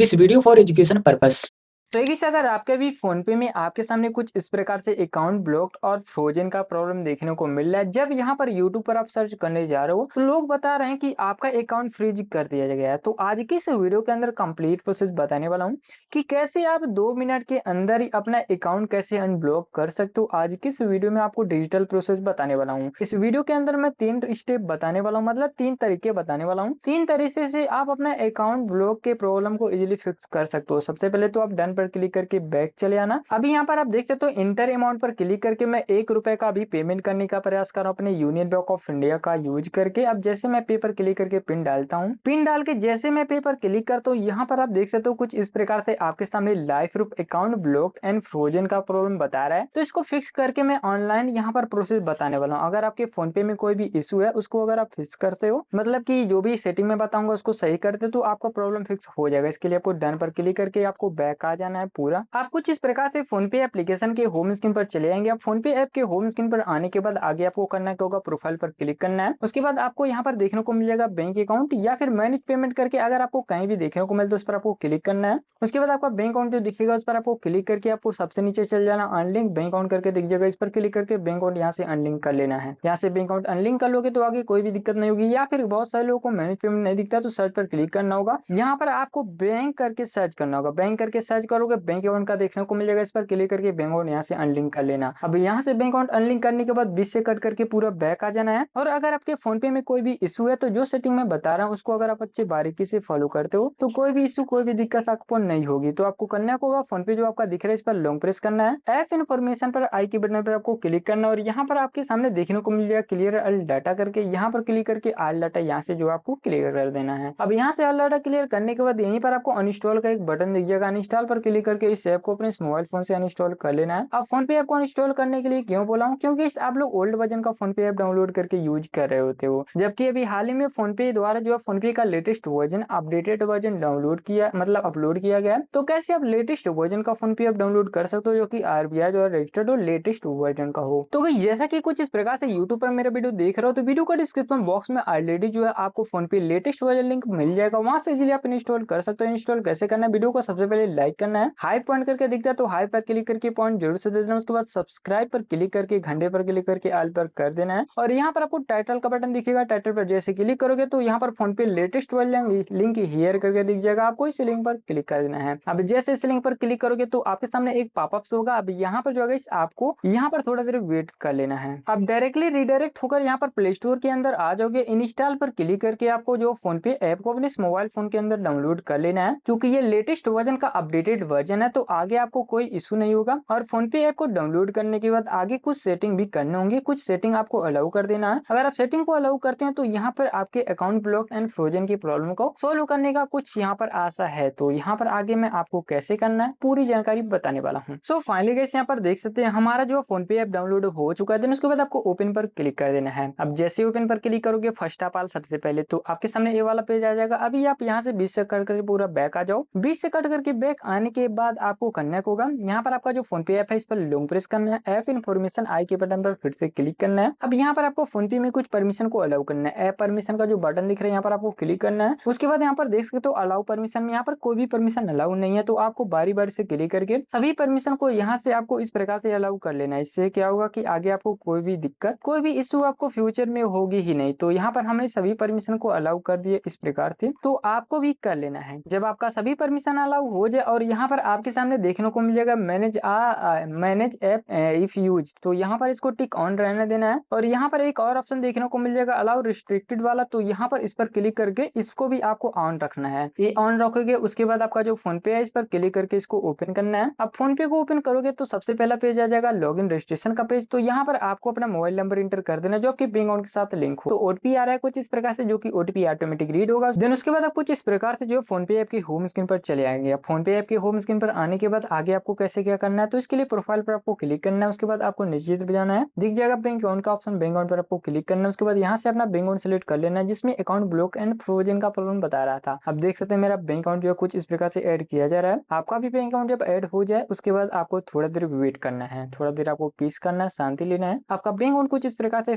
This video for education purpose. तो एक ही अगर आपके भी फ़ोनपे में आपके सामने कुछ इस प्रकार से अकाउंट ब्लॉक्ड और फ्रोजन का प्रॉब्लम देखने को मिल रहा है। जब यहाँ पर यूट्यूब पर आप सर्च करने जा रहे हो तो लोग बता रहे हैं कि आपका अकाउंट फ्रीज कर दिया गया है। तो आज की इस वीडियो के अंदर कंप्लीट प्रोसेस बताने वाला हूँ कि कैसे आप 2 मिनट के अंदर ही अपना अकाउंट कैसे अनब्लॉक कर सकते हो। आज की इस वीडियो में आपको डिजिटल प्रोसेस बताने वाला हूँ। इस वीडियो के अंदर मैं 3 स्टेप बताने वाला हूँ, मतलब 3 तरीके बताने वाला हूँ। 3 तरीके से आप अपना अकाउंट ब्लॉक के प्रॉब्लम को इजीली फिक्स कर सकते हो। सबसे पहले तो आप डन पर क्लिक करके बैक चले आना। अभी यहाँ पर आप देख सकते हो इंटर अमाउंट पर क्लिक करके मैं ₹1 का अभी पेमेंट करने का प्रयास कर रहा हूँ अपने यूनियन बैंक ऑफ इंडिया का यूज करके। अब जैसे मैं पे पर क्लिक करके पिन डालता हूँ, पिन डाल के जैसे मैं पे पर क्लिक करता हूँ, यहाँ पर आप देख सकते हो कुछ इस प्रकार से आपके सामने live proof account blocked and frozen का प्रॉब्लम बता रहा है। तो इसको फिक्स करके मैं ऑनलाइन यहाँ पर प्रोसेस बताने वाला हूँ। अगर आपके फोन पे में कोई भी इशू है उसको अगर आप फिक्स करते हो, मतलब कि जो भी सेटिंग में बताऊंगा उसको सही करते हो, तो आपका प्रॉब्लम फिक्स हो जाएगा। इसके लिए आपको डन पर क्लिक करके आपको बैक आ जाना है पूरा। आप कुछ इस प्रकार से फोन पे एप्लीकेशन के होम स्क्रीन पर चले जाएंगे। आप फोन पे ऐप के होम स्क्रीन पर आने के बाद आगे आपको करना क्या होगा, प्रोफाइल पर क्लिक करना है। उसके बाद आपको यहाँ पर देखने को मिल जाएगा बैंक अकाउंट या फिर मैनेज पेमेंट करके, अगर आपको कहीं भी देखने को मिले तो उस पर आपको क्लिक करना है। उसके बाद आपका बैंक अकाउंट जो दिखेगा उस पर आपको क्लिक करके आपको सबसे नीचे चल जाना, अनलिंक बैंक अकाउंट करके दिख जाएगा। इस पर क्लिक करके बैंक अकाउंट यहाँ से अनलिंक कर लेना है। यहाँ से बैंक अकाउंट अनलिंक कर लोगे तो आगे कोई भी दिक्कत नहीं होगी। या फिर बहुत सारे लोगों को मैनेज पेमेंट नहीं दिखता तो सर्च पर क्लिक करना होगा। यहाँ पर आपको बैंक करके सर्च करना होगा। बैंक करके सर्च करोगे बैंक अकाउंट का देखने को मिल जाएगा। इस पर क्लिक करके बैंक अकाउंट यहाँ से अनलिंक कर लेना। अब यहाँ से बैंक अकाउंट अनलिंक करने के बाद 20 से कट करके पूरा बैक आ जाना है। और अगर आपके फोन पे में कोई भी इशू है तो जो सेटिंग मैं बता रहा हूँ उसको अगर आप अच्छे बारीकी से फॉलो करते हो तो कोई भी इशू कोई भी दिक्कत आपको नहीं होगी। तो आपको करना होगा, फोन पे जो आपका दिख रहा है इस पर लॉन्ग प्रेस करना है। ऐप इन्फॉर्मेशन पर आई के बटन पर आपको क्लिक करना है और यहाँ पर आपके सामने देखने को मिल जाएगा क्लियर ऑल डाटा करके। यहाँ पर क्लिक करके ऑल डाटा यहाँ से जो आपको क्लियर कर देना है। अब यहाँ से ऑल डाटा क्लियर करने के बाद यहीं पर आपको अनइंस्टॉल का एक बटन दिख जाएगा। अनइंस्टॉल पर क्लिक करके इस ऐप को अपने मोबाइल फोन से अनइंस्टॉल कर लेना है। अब फोन पे ऐप को अनइंस्टॉल करने के लिए क्यों बोला हूँ, क्योंकि इस आप लोग ओल्ड वर्जन का फोन पे ऐप डाउनलोड करके यूज कर रहे होते हो, जबकि अभी हाल ही में फोन पे द्वारा जो है फोन पे का latest version, updated version download किया, मतलब अपलोड किया गया है। तो कैसे आप लेटेस्ट वर्जन का फोन पे ऐप डाउनलोड कर सकते हो जो कि आरबीआई द्वारा रजिस्टर्ड हो, लेटेस्ट वर्जन का हो। तो जैसा कि कुछ इस प्रकार से यूट्यूब पर मेरा वीडियो देख रहे हो तो वीडियो का डिस्क्रिप्शन बॉक्स में ऑलरेडी जो है आपको फोन पे लेटेस्ट वर्जन लिंक मिल जाएगा, वहां से इजीली आप इंस्टॉल कर सकते हो। इंस्टॉल कैसे करना है, वीडियो को सबसे पहले लाइक करना है, हाई पॉइंट करके दिखता है तो हाई पर क्लिक करके पॉइंट जरूर से दे देना। उसके बाद सब्सक्राइब पर क्लिक करके घंटे पर क्लिक करके ऑल पर कर देना है। और यहाँ पर आपको टाइटल का बटन दिखेगा, टाइटल पर जैसे क्लिक करोगे तो यहाँ पर फोन पे लेटेस्ट वाला लिंक हियर करके दिख जाएगा। आपको इस लिंक पर क्लिक कर देना है। अब जैसे इस लिंक पर क्लिक करोगे तो आपके सामने एक पॉपअप होगा। अब यहाँ पर जो है आपको यहाँ पर थोड़ा देर वेट कर लेना है। अब डायरेक्टली रिडायरेक्ट होकर यहाँ पर प्ले स्टोर के अंदर आ जाओगे। इंस्टॉल पर क्लिक करके आपको जो फोन पे ऐप को अपने मोबाइल फोन के अंदर डाउनलोड कर लेना है, क्योंकि ये लेटेस्ट वर्जन का अपडेटेड वर्जन है तो आगे आपको कोई इशू नहीं होगा। और फोन पे ऐप को डाउनलोड करने के बाद आगे कुछ सेटिंग भी करने होंगे, कुछ सेटिंग आपको अलाउ कर देना है। अगर आप सेटिंग को अलाउ करते हैं तो यहाँ पर आपके अकाउंट ब्लॉक एंड फ्रोजन की प्रॉब्लम को सोल्व करने का कुछ यहाँ पर आशा है। तो यहाँ पर आगे मैं आपको कैसे करना है पूरी जानकारी बताने वाला हूँ। सो फाइनली गाइस यहाँ पर देख सकते हैं हमारा जो फोन पे ऐप डाउनलोड हो चुका है। देन उसके बाद आपको ओपन पर क्लिक कर देना है। अब जैसे ओपन पर क्लिक करोगे फर्स्ट ऑफ ऑल सबसे पहले तो आपके सामने ये वाला पेज आ जाएगा। अभी आप यहाँ से 20 से कट करके पूरा बैक आ जाओ। 20 से कट करके बैक आने के बाद आपको करना होगा, यहाँ पर आपका जो फोन पे ऐप है इस पर लॉन्ग प्रेस करना है। ऐप इन्फॉर्मेशन आई के बटन पर फिर से क्लिक करना है। अब यहाँ पर आपको फोन पे में कुछ परमिशन को अलाउ करना है। ऐप परमिशन का जो बटन दिख रहा है यहाँ पर आपको क्लिक करना है। उसके बाद यहाँ पर देख सकते हो अलाउ परमिशन में यहाँ पर कोई भी परमिशन अलाउ नहीं है, तो आपको बारी बारी से क्लिक करके सभी परमिशन को यहाँ से आपको इस प्रकार से अलाउ कर लेना है। इससे क्या होगा कि आगे आपको कोई भी दिक्कत कोई भी इशू आपको फ्यूचर में होगी ही नहीं। तो यहाँ पर हमने सभी परमिशन को अलाउ कर दिए इस प्रकार से, तो आपको भी कर लेना है। जब आपका सभी परमिशन अलाउ हो जाए और यहाँ पर आपके सामने देखने को मिल जाएगा मैनेज ऐप इफ यूज, तो यहाँ पर इसको टिक ऑन रहने देना है। और यहाँ पर एक और ऑप्शन देखने को मिल जाएगा अलाउ रिस्ट्रिक्टेड वाला, तो यहाँ पर इस पर क्लिक करके इसको भी आपको ऑन रखना है। ये ऑन रखोगे उसके बाद आपका जो फोन पे है इस पर क्लिक करके इसको ओपन करना है। अब फोन पे को ओपन करोगे तो सबसे पहला पेज आ जाएगा लॉगिन रजिस्ट्रेशन का पेज। तो यहाँ पर आपको अपना मोबाइल नंबर इंटर कर देना जो आपके बैंक अकाउंट के साथ लिंक हो। तो ओटीपी आ रहा है कुछ इस प्रकार से, जो कि ओटीपी ऑटोमेटिक रीड होगा। देन उसके बाद आप कुछ इस प्रकार से जो फोन पे ऐप की होम स्क्रीन पर चले आएंगे। फोन पे ऐप की होम स्क्रीन पर आने के बाद आगे आपको कैसे क्या करना है, तो इसके लिए प्रोफाइल पर आपको क्लिक करना है। उसके बाद आपको नीचे तरफ जाना है, दिख जाएगा बैंक अकाउंट का ऑप्शन, बैंक अकाउंट पर आपको क्लिक करना है। उसके बाद यहाँ से अपना बैंक अकाउंट सेलेक्ट कर लेना है जिसमें अकाउंट ब्लॉक एंड फ्रोजन का प्रॉब्लम बता रहा था। अब देख सकते हैं मेरा बैंक अकाउंट जो है कुछ इस प्रकार से ऐड किया जा रहा है। आपका भी बैंक अकाउंट जब ऐड हो जाए उसके बाद आपको थोड़ा देर वेट करना है, थोड़ा देर आपको पीस करना है, शांति लेना है। आपका बैंक अकाउंट कुछ इस प्रकार से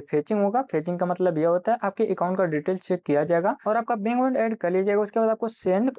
फेचिंग होगा। फेचिंग का मतलब यह होता है आपके अकाउंट का डिटेल चेक किया जाएगा और आपका बैंक अकाउंट ऐड कर लिया जाएगा। उसके बाद आपको सेंड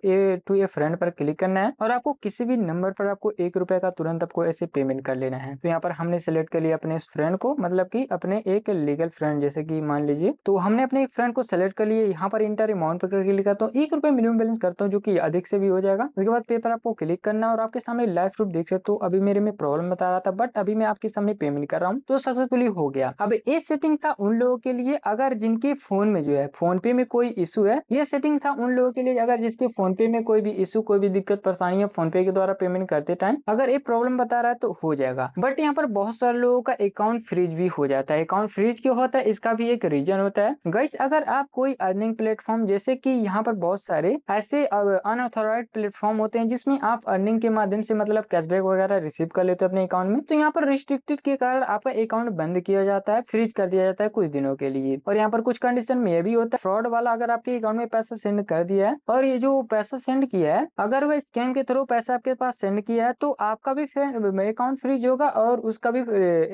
टू ए फ्रेंड पर क्लिक करना है और आपको किसी भी नंबर पर आपको ₹1 का तुरंत आपको ऐसे पेमेंट कर लेना है। तो यहाँ पर हमने सेलेक्ट कर लिया अपने फ्रेंड को, मतलब कि अपने एक लीगल फ्रेंड, जैसे कि मान लीजिए तो हमने अपने एक फ्रेंड को सेलेक्ट कर लिया। यहाँ पर इंटर अमाउंट पर क्लिक करता हूँ, ₹1 मिनिमम बैलेंस करता हूँ जो कि अधिक से भी हो जाएगा। उसके बाद पे पर आपको क्लिक करना और आपके सामने लाइव प्रूफ देख सकते हो। अभी मेरे में प्रॉब्लम बता रहा था बट अभी मैं आपके सामने पेमेंट कर रहा हूँ तो सक्सेसफुली हो गया। अब ये सेटिंग था उन लोगों के लिए अगर जिनके फोन में जो है फोन पे में कोई इशू है। ये सेटिंग था उन लोगों के लिए अगर जिसके फोन पे में कोई भी इशू, कोई भी दिक्कत परेशानी है फोन पे के द्वारा पेमेंट करते टाइम अगर ये प्रॉब्लम बता रहा है तो हो जाएगा। बट यहाँ पर बहुत सारे लोगों का अकाउंट फ्रीज भी हो जाता है। अकाउंट फ्रीज क्यों होता है इसका भी एक रीजन होता है गाइस। अगर आप कोई अर्निंग प्लेटफॉर्म, जैसे कि यहाँ पर बहुत सारे ऐसे अनऑथोराइज्ड प्लेटफॉर्म होते हैं जिसमें आप अर्निंग के माध्यम से मतलब कैशबैक वगैरह रिसीव कर लेते हो अपने अकाउंट में, तो यहाँ पर रिस्ट्रिक्टेड के कारण आपका अकाउंट बंद किया जाता है, फ्रीज कर दिया जाता है कुछ दिनों के लिए। और यहाँ पर कुछ कंडीशन में ये भी होता है फ्रॉड वाला अगर आपके अकाउंट में पैसा सेंड कर दिया है और ये जो पैसा सेंड किया है अगर वह स्कैम के थ्रू पैसा आपके पास सेंड किया है तो आपका भी अकाउंट फ्रीज होगा और उसका भी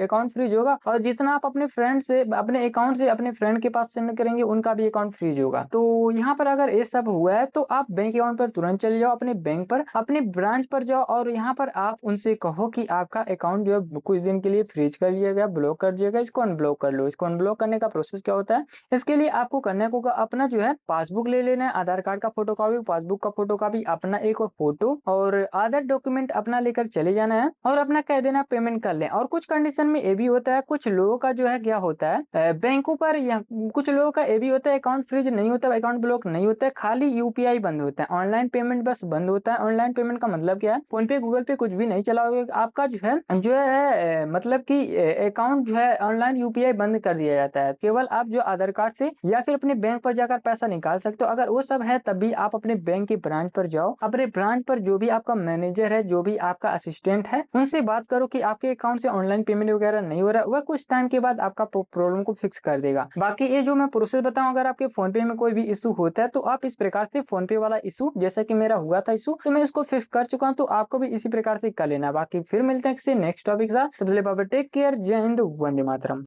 अकाउंट फ्रीज होगा और जितना आप अपने फ्रेंड से अपने अकाउंट से अपने फ्रेंड के पास सेंड करेंगे उनका भी अकाउंट फ्रीज होगा। तो यहाँ पर अगर ये सब हुआ है तो आप बैंक अकाउंट पर तुरंत चले जाओ, अपने बैंक पर अपने ब्रांच पर जाओ और यहाँ पर आप उनसे कहो कि आपका अकाउंट जो है कुछ दिन के लिए फ्रीज कर लिया गया, ब्लॉक कर दिया गया, इसको अनब्लॉक कर लो। इसको अनब्लॉक करने का प्रोसेस क्या होता है, इसके लिए आपको करने को अपना जो है पासबुक ले लेना है, आधार कार्ड का फोटो कॉपी, पासबुक का फोटो कॉपी, अपना एक फोटो और आधार डॉक्यूमेंट अपना लेकर चले जाना है और अपना कह देना पेमेंट कर लें। और कुछ कंडीशन में ये भी होता है कुछ लोगों का जो है क्या होता है बैंकों पर या कुछ लोगों का ये भी होता है अकाउंट फ्रीज नहीं होता, अकाउंट ब्लॉक नहीं होता है, खाली यूपीआई बंद होता है, ऑनलाइन पेमेंट बस बंद होता है। ऑनलाइन पेमेंट का मतलब क्या है, फोन पे गूगल पे कुछ भी नहीं चलाओगे आपका जो है मतलब कि अकाउंट जो है ऑनलाइन यूपीआई बंद कर दिया जाता है। केवल आप जो आधार कार्ड से या फिर अपने बैंक पर जाकर पैसा निकाल सकते हो। अगर वो सब है तब भी आप अपने बैंक के ब्रांच पर जाओ, अपने ब्रांच पर जो भी आपका मैनेजर है, जो भी आपका असिस्टेंट है, उनसे बात करो कि आपके अकाउंट से ऑनलाइन पेमेंट वगैरह नहीं हो रहा, वह कुछ टाइम के बाद आपका प्रॉब्लम को फिक्स कर देगा। बाकी ये जो मैं प्रोसेस बताऊं अगर आपके फोन पे में कोई भी इशू होता है तो आप इस प्रकार से फोन पे वाला इशू, जैसा कि मेरा हुआ था इशू, तो मैं इसको फिक्स कर चुका हूं, तो आपको भी इसी प्रकार से कर लेना। बाकी फिर मिलते हैं किसी नेक्स्ट टॉपिक के साथ, तब तक के लिए बाय बाय, टेक केयर, जय हिंद, वंदे मातरम।